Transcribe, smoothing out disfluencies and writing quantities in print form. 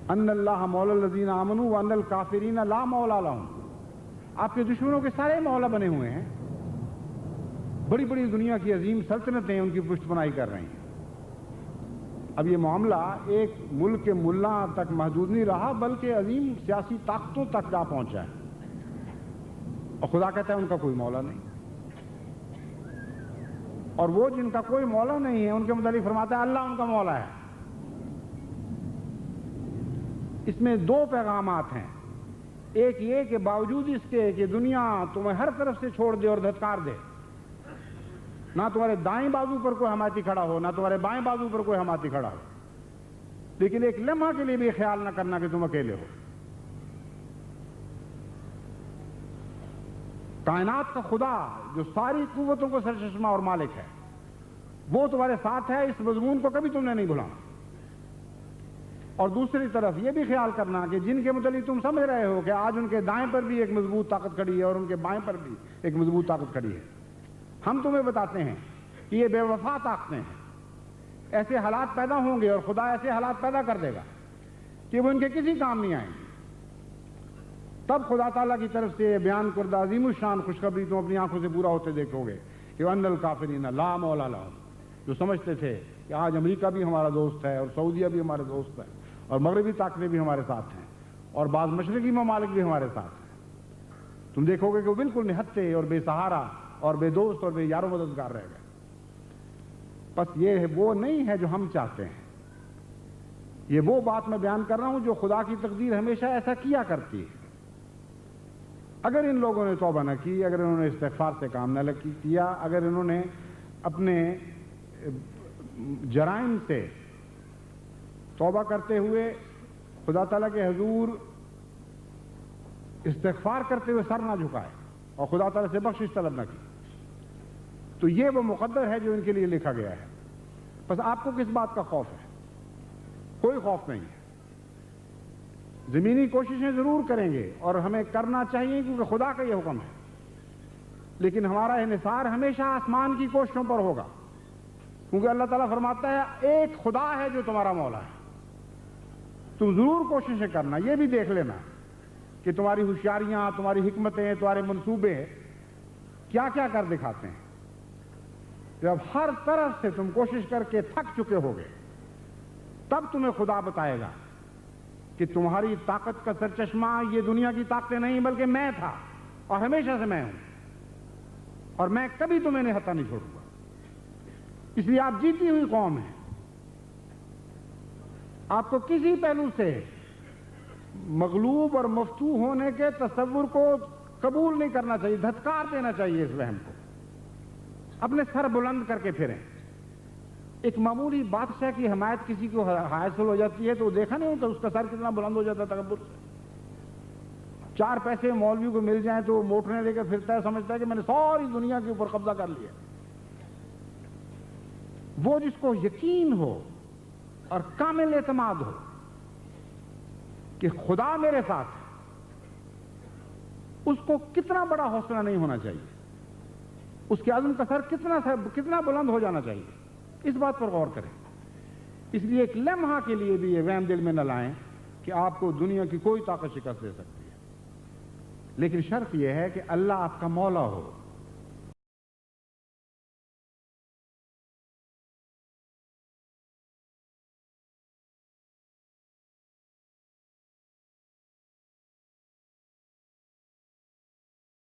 ان اللہ مولا الذین آمنوا وان الکافرین لا مولا لہم. آپ کے دشمنوں کے سارے مولا بنے ہوئے ہیں. بڑی بڑی دنیا کی عظیم سلطنتیں ان کی پشت پناہی کر رہی ہیں. اب یہ معاملہ ایک ملک کے ملا تک محدود نہیں رہا بلکہ عظیم سیاسی طاقتوں تک جا پہنچا ہے. اور خدا کہتا ہے ان کا کوئی مولا نہیں. اور وہ جن کا کوئی مولا نہیں ہے ان کے متعلق فرماتا ہے اللہ ان کا مولا ہے. اس میں دو پیغامات ہیں. ایک یہ کہ باوجود اس کے کہ دنیا تمہیں ہر طرف سے چھوڑ دے اور دھتکار دے، نہ تمہارے دائیں بازو پر کوئی حمایتی کھڑا ہو نہ تمہارے بائیں بازو پر کوئی حمایتی کھڑا ہو، لیکن ایک لمحہ کے لیے بھی خیال نہ کرنا کہ تم اکیلے ہو. کائنات کا خدا جو ساری قوتوں کو سرچشمہ اور مالک ہے وہ تمہارے ساتھ ہے. اس مضمون کو کبھی تم نے نہیں بھولا. اور دوسری طرف یہ بھی خیال کرنا کہ جن کے متعلق تم سمجھ رہے ہو کہ آج ان کے دائیں پر بھی ایک مضبوط طاقت کھڑی ہے اور ان کے بائیں پر بھی ایک مضبوط طاقت کھڑی ہے، ہم تمہیں بتاتے ہیں کہ یہ بے وفا طاقتیں ہیں. ایسے حالات پیدا ہوں گے اور خدا ایسے حالات پیدا کر دے گا کہ وہ ان کے کسی کام نہیں آئیں گے. تب خدا تعالیٰ کی طرف سے بیان کردہ عظیم الشان خوشخبری تم اپنی آنکھوں سے پورا ہوتے دیکھو گے کہ ان الکافرین لا مولا لہم. جو سمجھتے تھے کہ آج امریکہ بھی ہمارا دوست ہے اور سعودیہ بھی ہمارے دوست ہے اور مغربی طاقتیں بھی ہمارے ساتھ ہیں اور بعض مشرقی ممالک بھی ہمارے ساتھ ہیں، تم دیکھو گے کہ وہ بالکل نہتے اور بے سہارا اور بے دوست اور بے یار و مددگار رہ گئے. بس یہ وہ نہیں ہے جو ہم چاہتے ہیں. یہ وہ بات میں بیان کر رہا ہوں جو خدا کی تقدیر ہمیشہ ایسا کیا کرتی ہے. اگر ان لوگوں نے توبہ نہ کی، اگر انہوں نے استغفار سے کام نہ کیا، اگر انہوں نے اپنے جرائم سے توبہ کرتے ہوئے خدا تعالیٰ کے حضور استغفار کرتے ہوئے سر نہ جھکائے اور خدا تعالیٰ سے بخشش طلب نہ کی، تو یہ وہ مقدر ہے جو ان کے لیے لکھا گیا ہے. بس آپ کو کس بات کا خوف ہے؟ کوئی خوف نہیں ہے. زمینی کوششیں ضرور کریں گے اور ہمیں کرنا چاہیے کیونکہ خدا کا یہ حکم ہے، لیکن ہمارا انحصار ہمیشہ آسمان کی کوششوں پر ہوگا کیونکہ اللہ تعالیٰ فرماتا ہے ایک خدا ہے جو تمہارا مولا ہے. تم ضرور کوششیں کرنا. یہ بھی دیکھ لینا کہ تمہاری ہوشیاریاں، تمہاری حکمتیں، تمہارے منصوبے کیا کیا کر دکھاتے ہیں. جب ہر طرف سے تم کوشش کر کے تھک چکے ہوگے تب تمہیں خدا بتائے گا کہ تمہاری طاقت کا سرچشمہ یہ دنیا کی طاقتیں نہیں بلکہ میں تھا اور ہمیشہ سے میں ہوں اور میں کبھی تمہیں نہتا نہیں چھوڑوں گا. اس لیے آپ جیتی ہوئی قوم ہیں. آپ کو کسی پہلو سے مغلوب اور مفتوح ہونے کے تصور کو قبول نہیں کرنا چاہیے، دھتکار دینا چاہیے اس وہم کو. اپنے سر بلند کر کے پھریں. ایک معمولی بادشاہ کی حمایت کسی کو حاصل ہو جاتی ہے تو دیکھا نہیں ہوتا اس کا سر کتنا بلند ہو جاتا ہے تکبر سے. 4 پیسے مولوی کو مل جائیں تو وہ موٹریں لے کے پھرتا ہے، سمجھتا ہے کہ میں نے ساری دنیا کے اوپر قبضہ کر لیا. وہ جس کو یقین ہو اور کامل اعتماد ہو کہ خدا میرے ساتھ ہے، اس کو کتنا بڑا حوصلہ نہیں ہونا چاہیے، اس کے عزم کا سر کتنا بلند ہو جانا چاہیے. اس بات پر غور کریں. اس لیے ایک لمحہ کے لیے بھی یہ وہم دل میں نہ لائیں کہ آپ کو دنیا کی کوئی طاقت شکست دے سکتی ہے، لیکن شرط یہ ہے کہ اللہ آپ کا مولا ہو.